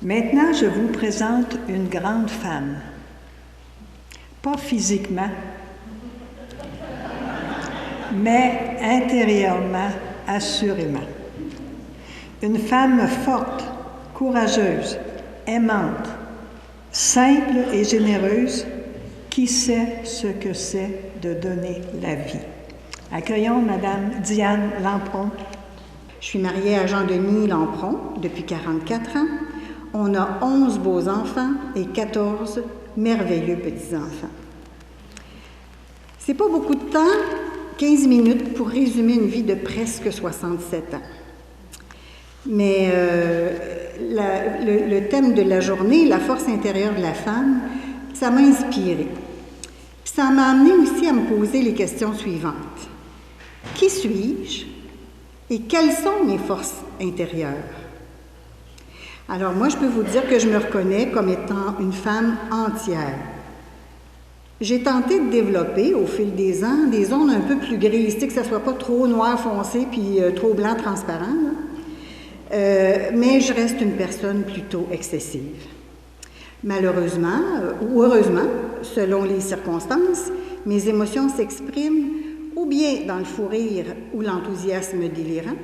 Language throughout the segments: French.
Maintenant, je vous présente une grande femme. Pas physiquement, mais intérieurement, assurément. Une femme forte, courageuse, aimante, simple et généreuse, qui sait ce que c'est de donner la vie. Accueillons Madame Diane Lampron. Je suis mariée à Jean-Denis Lampron depuis 44 ans. On a 11 beaux enfants et 14 merveilleux petits-enfants. C'est pas beaucoup de temps, 15 minutes, pour résumer une vie de presque 67 ans. Mais le thème de la journée, la force intérieure de la femme, ça m'a inspirée. Puis ça m'a amené aussi à me poser les questions suivantes. Qui suis-je et quelles sont mes forces intérieures? Alors moi, je peux vous dire que je me reconnais comme étant une femme entière. J'ai tenté de développer, au fil des ans, des zones un peu plus grises, que ça ne soit pas trop noir foncé puis trop blanc transparent, mais je reste une personne plutôt excessive. Malheureusement, ou heureusement, selon les circonstances, mes émotions s'expriment ou bien dans le fou rire ou l'enthousiasme délirant,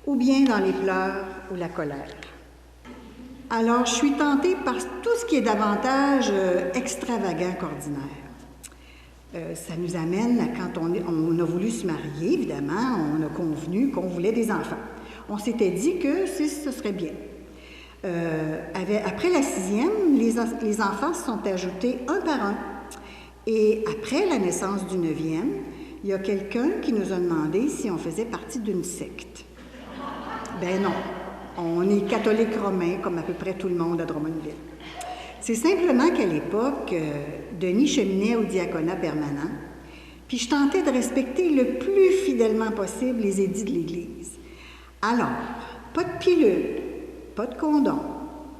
ou bien dans les pleurs ou la colère. Alors, je suis tentée par tout ce qui est davantage extravagant qu'ordinaire. Ça nous amène à quand on a voulu se marier, évidemment, on a convenu qu'on voulait des enfants. On s'était dit que ce serait bien. Après la 6e, les enfants se sont ajoutés un par un. Et après la naissance du 9e, il y a quelqu'un qui nous a demandé si on faisait partie d'une secte. Ben non. On est catholique romain, comme à peu près tout le monde à Drummondville. C'est simplement qu'à l'époque, Denis cheminait au diaconat permanent, puis je tentais de respecter le plus fidèlement possible les édits de l'Église. Alors, pas de pilule, pas de condom,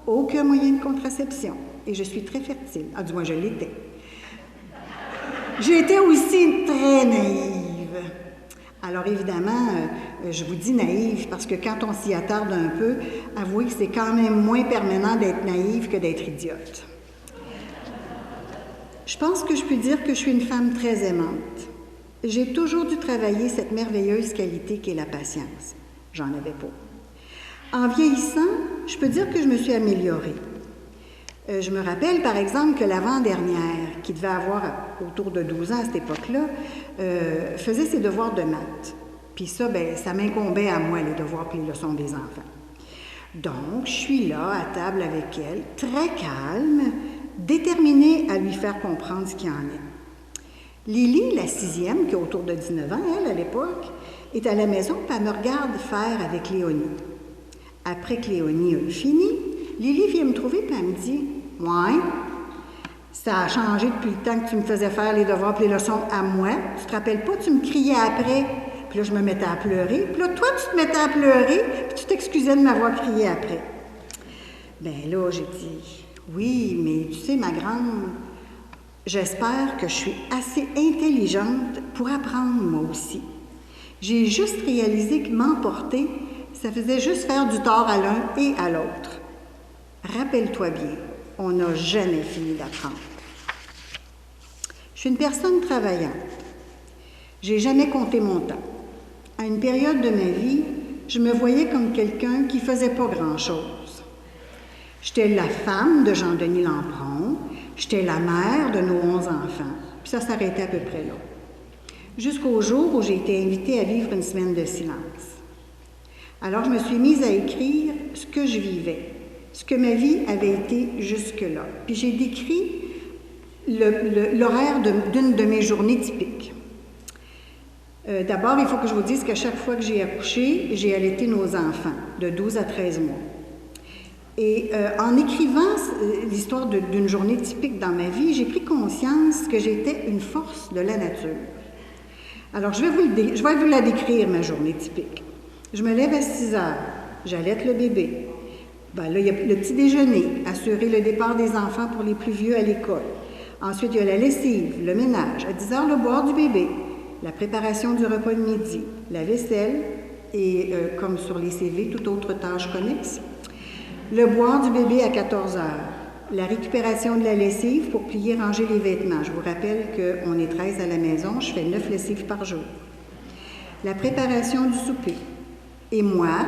aucun moyen de contraception, et je suis très fertile. Ah, du moins, je l'étais. J'étais aussi très naïve. Alors évidemment, je vous dis naïve parce que quand on s'y attarde un peu, avouez que c'est quand même moins permanent d'être naïve que d'être idiote. Je pense que je peux dire que je suis une femme très aimante. J'ai toujours dû travailler cette merveilleuse qualité qu'est la patience. J'en avais pas. En vieillissant, je peux dire que je me suis améliorée. Je me rappelle, par exemple, que l'avant-dernière, qui devait avoir autour de 12 ans à cette époque-là, faisait ses devoirs de maths. Puis ça, ça m'incombait à moi, les devoirs et les leçons des enfants. Donc, je suis là, à table avec elle, très calme, déterminée à lui faire comprendre ce qu'il en est. Lily, la 6e, qui a autour de 19 ans, elle, à l'époque, est à la maison, puis elle me regarde faire avec Léonie. Après que Léonie a fini, Lily vient me trouver, puis elle me dit « Ouais, ça a changé depuis le temps que tu me faisais faire les devoirs et les leçons à moi. Tu te rappelles pas, tu me criais après. » Puis là, je me mettais à pleurer. Puis là, toi, tu te mettais à pleurer, puis tu t'excusais de m'avoir crié après. Bien là, j'ai dit « Oui, mais tu sais, ma grande, j'espère que je suis assez intelligente pour apprendre moi aussi. J'ai juste réalisé que m'emporter, ça faisait juste faire du tort à l'un et à l'autre. Rappelle-toi bien, on n'a jamais fini d'apprendre. Je suis une personne travaillante. J'ai jamais compté mon temps. À une période de ma vie, je me voyais comme quelqu'un qui faisait pas grand-chose. J'étais la femme de Jean-Denis Lampron, j'étais la mère de nos 11 enfants, puis ça s'arrêtait à peu près là. Jusqu'au jour où j'ai été invitée à vivre une semaine de silence. Alors, je me suis mise à écrire ce que je vivais, ce que ma vie avait été jusque-là. Puis j'ai décrit l'horaire d'une de mes journées typiques. D'abord, il faut que je vous dise qu'à chaque fois que j'ai accouché, j'ai allaité nos enfants de 12 à 13 mois. Et en écrivant l'histoire d'une journée typique dans ma vie, j'ai pris conscience que j'étais une force de la nature. Alors, je vais vous la décrire, ma journée typique. Je me lève à 6 heures, j'allaite le bébé. Là, il y a le petit déjeuner, assurer le départ des enfants pour les plus vieux à l'école. Ensuite, il y a la lessive, le ménage. À 10 heures, le boire du bébé, la préparation du repas de midi, la vaisselle et, comme sur les CV, toute autre tâche connexe. Le boire du bébé à 14 heures. La récupération de la lessive pour plier, ranger les vêtements. Je vous rappelle qu'on est 13 à la maison, je fais 9 lessives par jour. La préparation du souper. Et moi,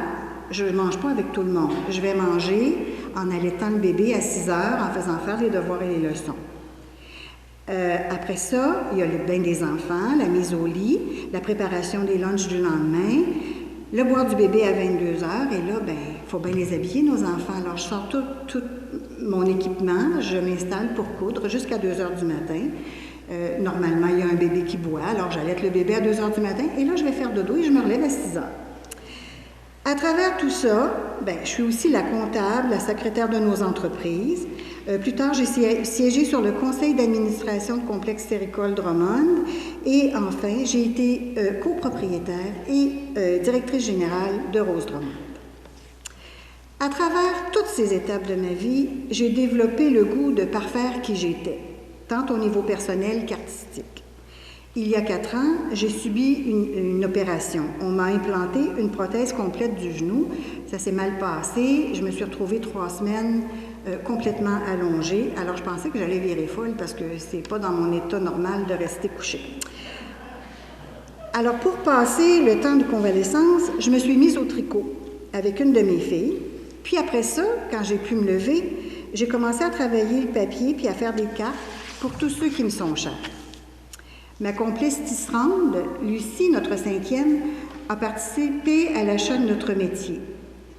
je ne mange pas avec tout le monde. Je vais manger en allaitant le bébé à 6 heures, en faisant faire les devoirs et les leçons. Après ça, il y a le bain des enfants, la mise au lit, la préparation des lunchs du lendemain, le boire du bébé à 22 heures. Et là, il faut bien les habiller, nos enfants. Alors, je sors tout mon équipement, je m'installe pour coudre jusqu'à 2 heures du matin. Normalement, il y a un bébé qui boit, alors j'allaite le bébé à 2 heures du matin. Et là, je vais faire dodo et je me relève à 6 heures. À travers tout ça, je suis aussi la comptable, la secrétaire de nos entreprises. Plus tard, j'ai siégé sur le conseil d'administration de Complexe Séricole Drummond. Et enfin, j'ai été copropriétaire et directrice générale de Rose Drummond. À travers toutes ces étapes de ma vie, j'ai développé le goût de parfaire qui j'étais, tant au niveau personnel qu'artistique. Il y a 4 ans, j'ai subi une opération. On m'a implanté une prothèse complète du genou. Ça s'est mal passé. Je me suis retrouvée 3 semaines complètement allongée. Alors, je pensais que j'allais virer folle parce que c'est pas dans mon état normal de rester couchée. Alors, pour passer le temps de convalescence, je me suis mise au tricot avec une de mes filles. Puis après ça, quand j'ai pu me lever, j'ai commencé à travailler le papier puis à faire des cartes pour tous ceux qui me sont chers. Ma complice tisserande, Lucie, notre 5e, a participé à l'achat de notre métier.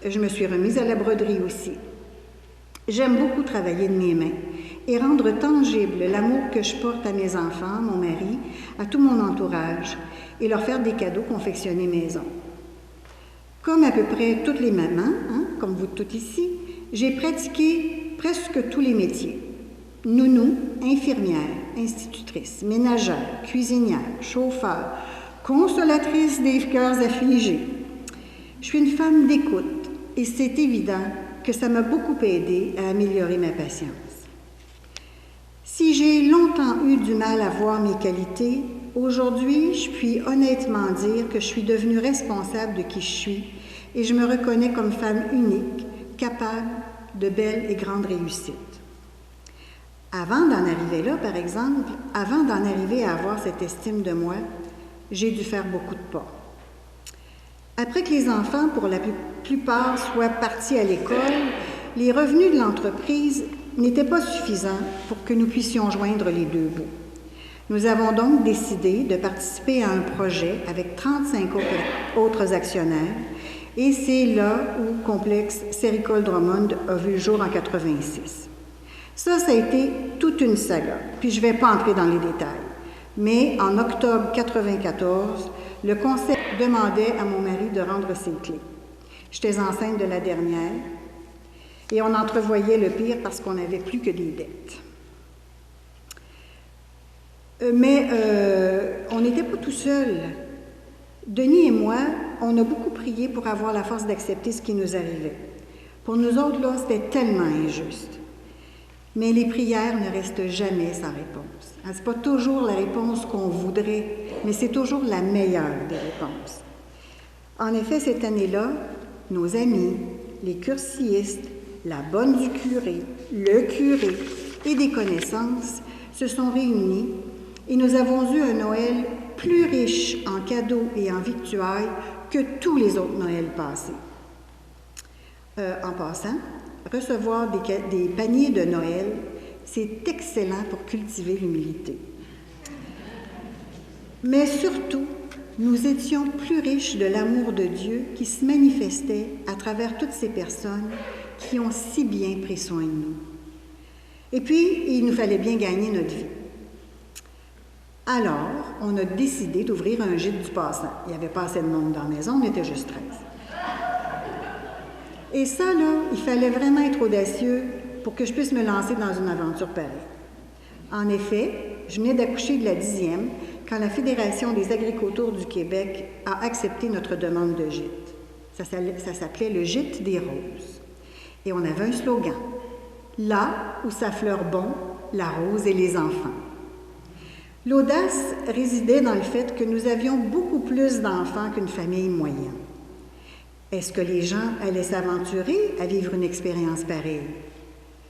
Je me suis remise à la broderie aussi. J'aime beaucoup travailler de mes mains et rendre tangible l'amour que je porte à mes enfants, mon mari, à tout mon entourage et leur faire des cadeaux confectionnés maison. Comme à peu près toutes les mamans, comme vous toutes ici, j'ai pratiqué presque tous les métiers. Nounou, infirmière, institutrice, ménagère, cuisinière, chauffeur, consolatrice des cœurs affligés. Je suis une femme d'écoute et c'est évident que ça m'a beaucoup aidé à améliorer ma patience. Si j'ai longtemps eu du mal à voir mes qualités, aujourd'hui, je puis honnêtement dire que je suis devenue responsable de qui je suis et je me reconnais comme femme unique, capable de belles et grandes réussites. Avant d'en arriver là, par exemple, avant d'en arriver à avoir cette estime de moi, j'ai dû faire beaucoup de pas. Après que les enfants, pour la plupart, soient partis à l'école, les revenus de l'entreprise n'étaient pas suffisants pour que nous puissions joindre les deux bouts. Nous avons donc décidé de participer à un projet avec 35 autres actionnaires et c'est là où Complexe Séricole Drummond a vu le jour en 86. Ça a été toute une saga, puis je ne vais pas entrer dans les détails. Mais en octobre 94, le conseil demandait à mon mari de rendre ses clés. J'étais enceinte de la dernière et on entrevoyait le pire parce qu'on n'avait plus que des dettes. Mais on n'était pas tout seuls. Denis et moi, on a beaucoup prié pour avoir la force d'accepter ce qui nous arrivait. Pour nous autres, là, c'était tellement injuste. Mais les prières ne restent jamais sans réponse. Ce n'est pas toujours la réponse qu'on voudrait, mais c'est toujours la meilleure des réponses. En effet, cette année-là, nos amis, les cursistes, la bonne du curé, le curé et des connaissances se sont réunis et nous avons eu un Noël plus riche en cadeaux et en victuailles que tous les autres Noëls passés. En passant, recevoir des paniers de Noël, c'est excellent pour cultiver l'humilité. Mais surtout, nous étions plus riches de l'amour de Dieu qui se manifestait à travers toutes ces personnes qui ont si bien pris soin de nous. Et puis, il nous fallait bien gagner notre vie. Alors, on a décidé d'ouvrir un gîte du passant. Il n'y avait pas assez de monde dans la maison, on était juste 13. Et ça, là, il fallait vraiment être audacieux pour que je puisse me lancer dans une aventure pareille. En effet, je venais d'accoucher de la 10e quand la Fédération des agriculteurs du Québec a accepté notre demande de gîte. Ça s'appelait le Gîte des Roses. Et on avait un slogan. Là où ça fleure bon, la rose et les enfants. L'audace résidait dans le fait que nous avions beaucoup plus d'enfants qu'une famille moyenne. Est-ce que les gens allaient s'aventurer à vivre une expérience pareille?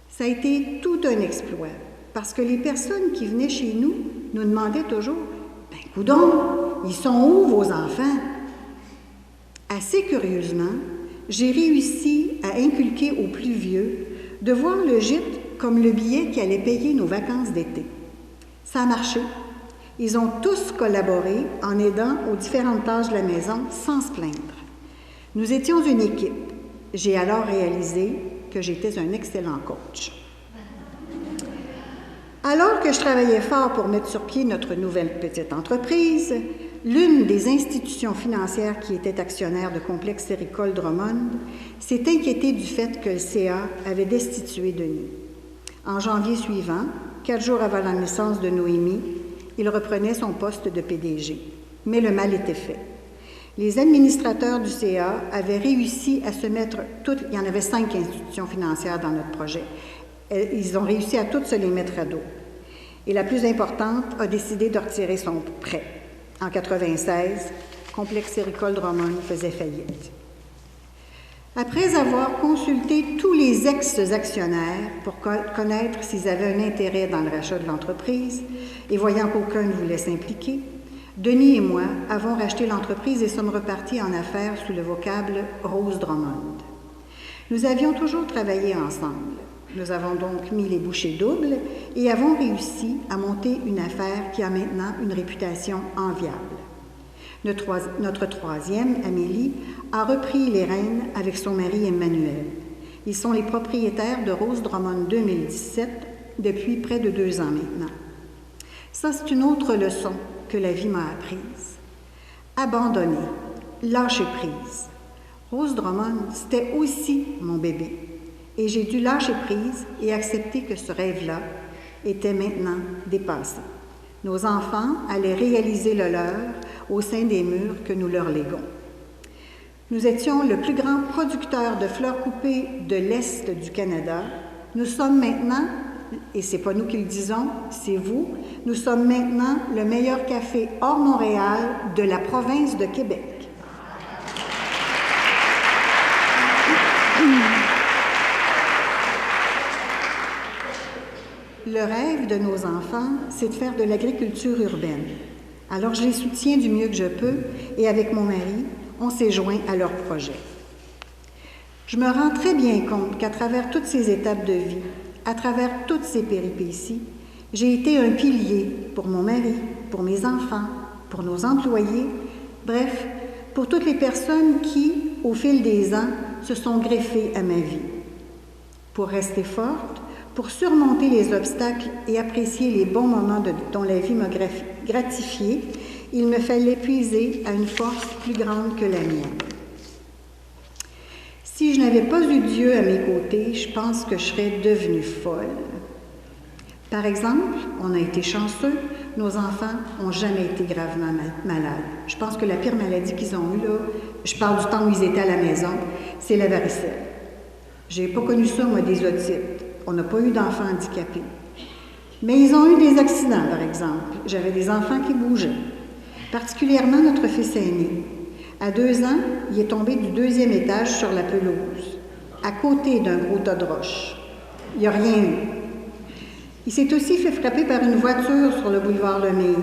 Ça a été tout un exploit, parce que les personnes qui venaient chez nous nous demandaient toujours « Ben, coudonc, ils sont où vos enfants? » Assez curieusement, j'ai réussi à inculquer aux plus vieux de voir le gîte comme le billet qui allait payer nos vacances d'été. Ça a marché. Ils ont tous collaboré en aidant aux différentes tâches de la maison sans se plaindre. Nous étions une équipe. J'ai alors réalisé que j'étais un excellent coach. Alors que je travaillais fort pour mettre sur pied notre nouvelle petite entreprise, l'une des institutions financières qui était actionnaire de Complexe Séricole Drummond s'est inquiétée du fait que le CA avait destitué Denis. En janvier suivant, 4 jours avant la naissance de Noémie, il reprenait son poste de PDG. Mais le mal était fait. Les administrateurs du CA avaient réussi à se mettre toutes, il y en avait 5 institutions financières dans notre projet. Ils ont réussi à toutes se les mettre à dos. Et la plus importante a décidé de retirer son prêt. En 1996, Complexe Séricole Drummond faisait faillite. Après avoir consulté tous les ex-actionnaires pour connaître s'ils avaient un intérêt dans le rachat de l'entreprise et voyant qu'aucun ne voulait s'impliquer, Denis et moi avons racheté l'entreprise et sommes repartis en affaires sous le vocable Rose Drummond. Nous avions toujours travaillé ensemble. Nous avons donc mis les bouchées doubles et avons réussi à monter une affaire qui a maintenant une réputation enviable. Notre troisième, Amélie, a repris les rênes avec son mari Emmanuel. Ils sont les propriétaires de Rose Drummond 2017 depuis près de 2 ans maintenant. Ça, c'est une autre leçon que la vie m'a apprise. Abandonner, lâcher prise. Rose Drummond, c'était aussi mon bébé. Et j'ai dû lâcher prise et accepter que ce rêve-là était maintenant dépassé. Nos enfants allaient réaliser le leur au sein des murs que nous leur léguons. Nous étions le plus grand producteur de fleurs coupées de l'Est du Canada. Nous sommes maintenant, et ce n'est pas nous qui le disons, c'est vous, nous sommes maintenant le meilleur café hors Montréal de la province de Québec. Le rêve de nos enfants, c'est de faire de l'agriculture urbaine. Alors, je les soutiens du mieux que je peux et avec mon mari, on s'est joints à leur projet. Je me rends très bien compte qu'à travers toutes ces étapes de vie, à travers toutes ces péripéties, j'ai été un pilier pour mon mari, pour mes enfants, pour nos employés, bref, pour toutes les personnes qui, au fil des ans, se sont greffées à ma vie. Pour rester forte, pour surmonter les obstacles et apprécier les bons moments dont la vie m'a gratifiée, il me fallait puiser à une force plus grande que la mienne. Si je n'avais pas eu Dieu à mes côtés, je pense que je serais devenue folle. Par exemple, on a été chanceux, nos enfants n'ont jamais été gravement malades. Je pense que la pire maladie qu'ils ont eue, là, je parle du temps où ils étaient à la maison, c'est la varicelle. J'ai pas connu ça, moi, des otites. On n'a pas eu d'enfants handicapés. Mais ils ont eu des accidents, par exemple. J'avais des enfants qui bougeaient. Particulièrement notre fils aîné. À 2 ans, il est tombé du 2e étage sur la pelouse, à côté d'un gros tas de roches. Il n'y a rien eu. Il s'est aussi fait frapper par une voiture sur le boulevard Lemire.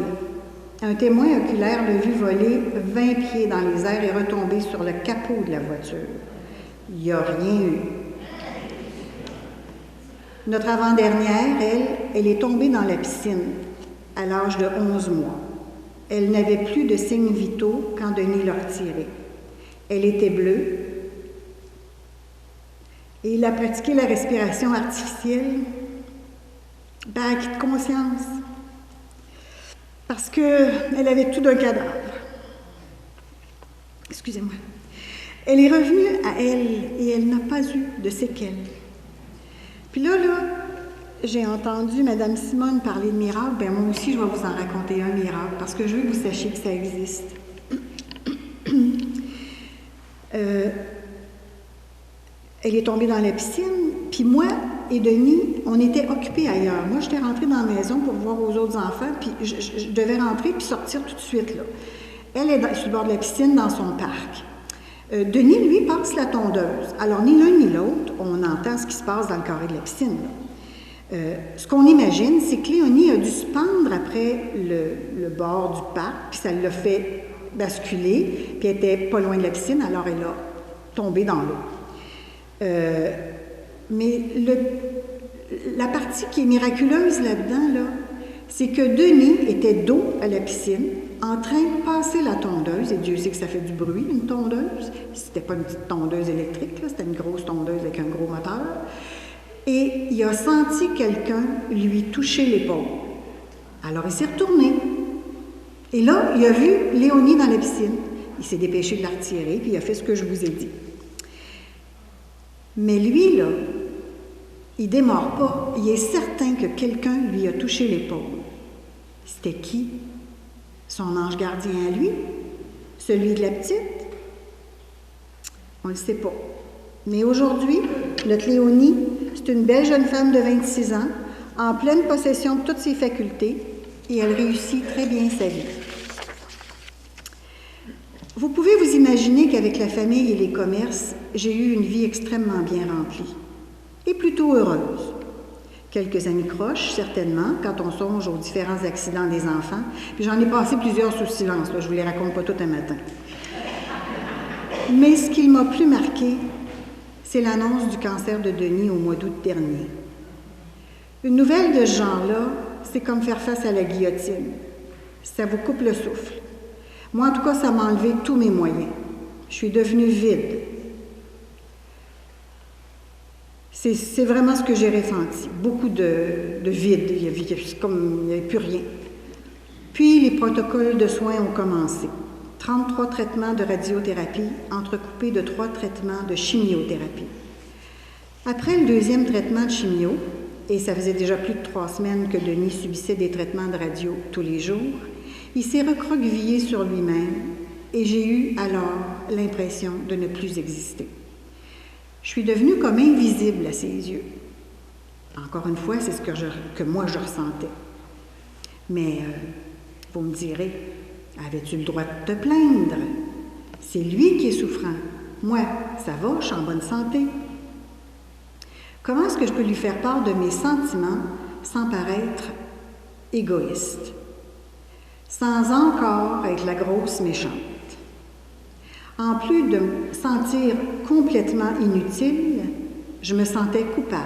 Un témoin oculaire l'a vu voler 20 pieds dans les airs et retomber sur le capot de la voiture. Il n'y a rien eu. Notre avant-dernière, elle est tombée dans la piscine à l'âge de 11 mois. Elle n'avait plus de signes vitaux quand Denis l'a retirée. Elle était bleue et il a pratiqué la respiration artificielle par acquis de conscience parce qu'elle avait tout d'un cadavre. Excusez-moi. Elle est revenue à elle et elle n'a pas eu de séquelles. Puis là, j'ai entendu Mme Simone parler de miracles. Bien, moi aussi, je vais vous en raconter un miracle, parce que je veux que vous sachiez que ça existe. Elle est tombée dans la piscine, puis moi et Denis, on était occupés ailleurs. Moi, j'étais rentrée dans la maison pour voir aux autres enfants, puis je devais rentrer puis sortir tout de suite, là. Elle est sur le bord de la piscine, dans son parc. Denis, lui, passe la tondeuse. Alors, ni l'un ni l'autre, on entend ce qui se passe dans le carré de la piscine. Ce qu'on imagine, c'est que Léonie a dû se pendre après le bord du parc, puis ça l'a fait basculer, puis elle était pas loin de la piscine, alors elle a tombé dans l'eau. Mais la partie qui est miraculeuse là-dedans, là, c'est que Denis était dos à la piscine, en train de passer la tondeuse, et Dieu sait que ça fait du bruit, une tondeuse. C'était pas une petite tondeuse électrique, c'était une grosse tondeuse avec un gros moteur. Et il a senti quelqu'un lui toucher l'épaule. Alors il s'est retourné. Et là, il a vu Léonie dans la piscine. Il s'est dépêché de la retirer, puis il a fait ce que je vous ai dit. Mais lui, là, il démord pas. Il est certain que quelqu'un lui a touché l'épaule. C'était qui? Son ange gardien à lui? Celui de la petite? On ne le sait pas. Mais aujourd'hui, notre Léonie, c'est une belle jeune femme de 26 ans, en pleine possession de toutes ses facultés, et elle réussit très bien sa vie. Vous pouvez vous imaginer qu'avec la famille et les commerces, j'ai eu une vie extrêmement bien remplie, et plutôt heureuse. Quelques amis croches, certainement, quand on songe aux différents accidents des enfants. Puis j'en ai passé plusieurs sous silence, là, je ne vous les raconte pas tout un matin. Mais ce qui m'a plus marqué, c'est l'annonce du cancer de Denis au mois d'août dernier. Une nouvelle de ce genre-là, c'est comme faire face à la guillotine. Ça vous coupe le souffle. Moi, en tout cas, ça m'a enlevé tous mes moyens. Je suis devenue vide. C'est vraiment ce que j'ai ressenti. Beaucoup de vide. Il n'y avait plus rien. Puis, les protocoles de soins ont commencé. 33 traitements de radiothérapie entrecoupés de 3 traitements de chimiothérapie. Après le 2e traitement de chimio, et ça faisait déjà plus de 3 semaines que Denis subissait des traitements de radio tous les jours, il s'est recroquevillé sur lui-même et j'ai eu alors l'impression de ne plus exister. Je suis devenue comme invisible à ses yeux. Encore une fois, c'est ce que moi je ressentais. Mais vous me direz, avais-tu le droit de te plaindre? C'est lui qui est souffrant. Moi, ça va, je suis en bonne santé. Comment est-ce que je peux lui faire part de mes sentiments sans paraître égoïste? Sans encore être la grosse méchante. En plus de me sentir complètement inutile, je me sentais coupable.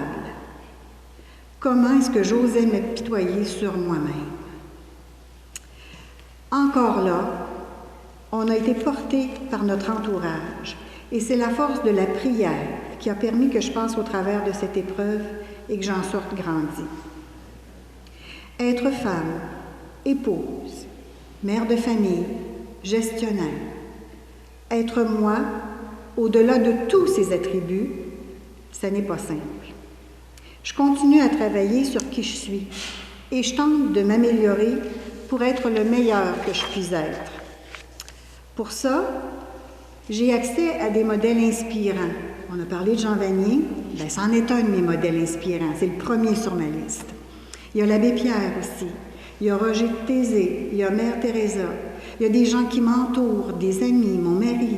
Comment est-ce que j'osais m'apitoyer sur moi-même? Encore là, on a été porté par notre entourage et c'est la force de la prière qui a permis que je passe au travers de cette épreuve et que j'en sorte grandie. Être femme, épouse, mère de famille, gestionnaire, être moi, au-delà de tous ces attributs, ça n'est pas simple. Je continue à travailler sur qui je suis et je tente de m'améliorer pour être le meilleur que je puisse être. Pour ça, j'ai accès à des modèles inspirants. On a parlé de Jean Vanier, bien, c'en est un de mes modèles inspirants, c'est le premier sur ma liste. Il y a l'abbé Pierre aussi, il y a Roger de Thésée, il y a Mère Teresa, il y a des gens qui m'entourent, des amis, mon mari.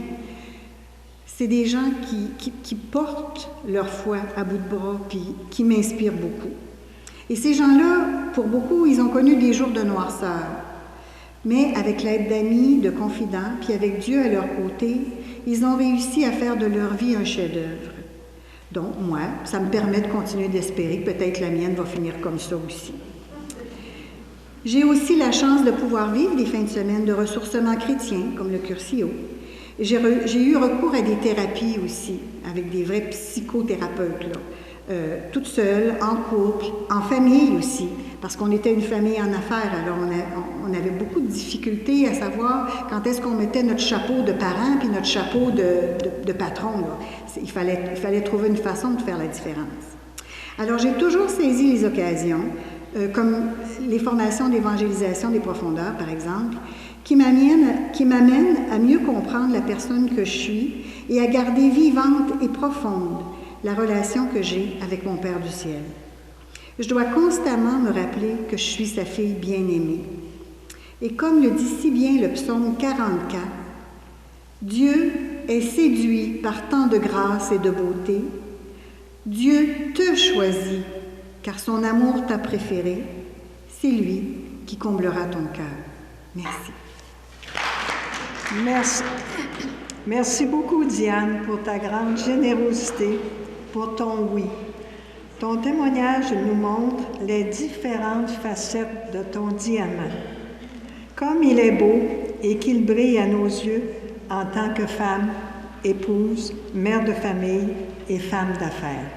C'est des gens qui portent leur foi à bout de bras, puis qui m'inspirent beaucoup. Et ces gens-là, pour beaucoup, ils ont connu des jours de noirceur. Mais avec l'aide d'amis, de confidents, puis avec Dieu à leur côté, ils ont réussi à faire de leur vie un chef-d'œuvre. Donc, moi, ça me permet de continuer d'espérer que peut-être la mienne va finir comme ça aussi. J'ai aussi la chance de pouvoir vivre des fins de semaine de ressourcement chrétien, comme le Curcio. J'ai eu recours à des thérapies aussi, avec des vrais psychothérapeutes, là. Toute seule, en couple, en famille aussi, parce qu'on était une famille en affaires, alors on avait beaucoup de difficultés à savoir quand est-ce qu'on mettait notre chapeau de parent puis notre chapeau de patron. Là. Il fallait trouver une façon de faire la différence. Alors j'ai toujours saisi les occasions, comme les formations d'évangélisation des profondeurs, par exemple, qui m'amènent à mieux comprendre la personne que je suis et à garder vivante et profonde la relation que j'ai avec mon Père du ciel. Je dois constamment me rappeler que je suis sa fille bien-aimée. Et comme le dit si bien le psaume 44, Dieu est séduit par tant de grâce et de beauté. Dieu te choisit, car son amour t'a préféré. C'est lui qui comblera ton cœur. Merci. Merci. Merci beaucoup, Diane, pour ta grande générosité, pour ton oui. Ton témoignage nous montre les différentes facettes de ton diamant. Comme il est beau et qu'il brille à nos yeux en tant que femme, épouse, mère de famille et femme d'affaires.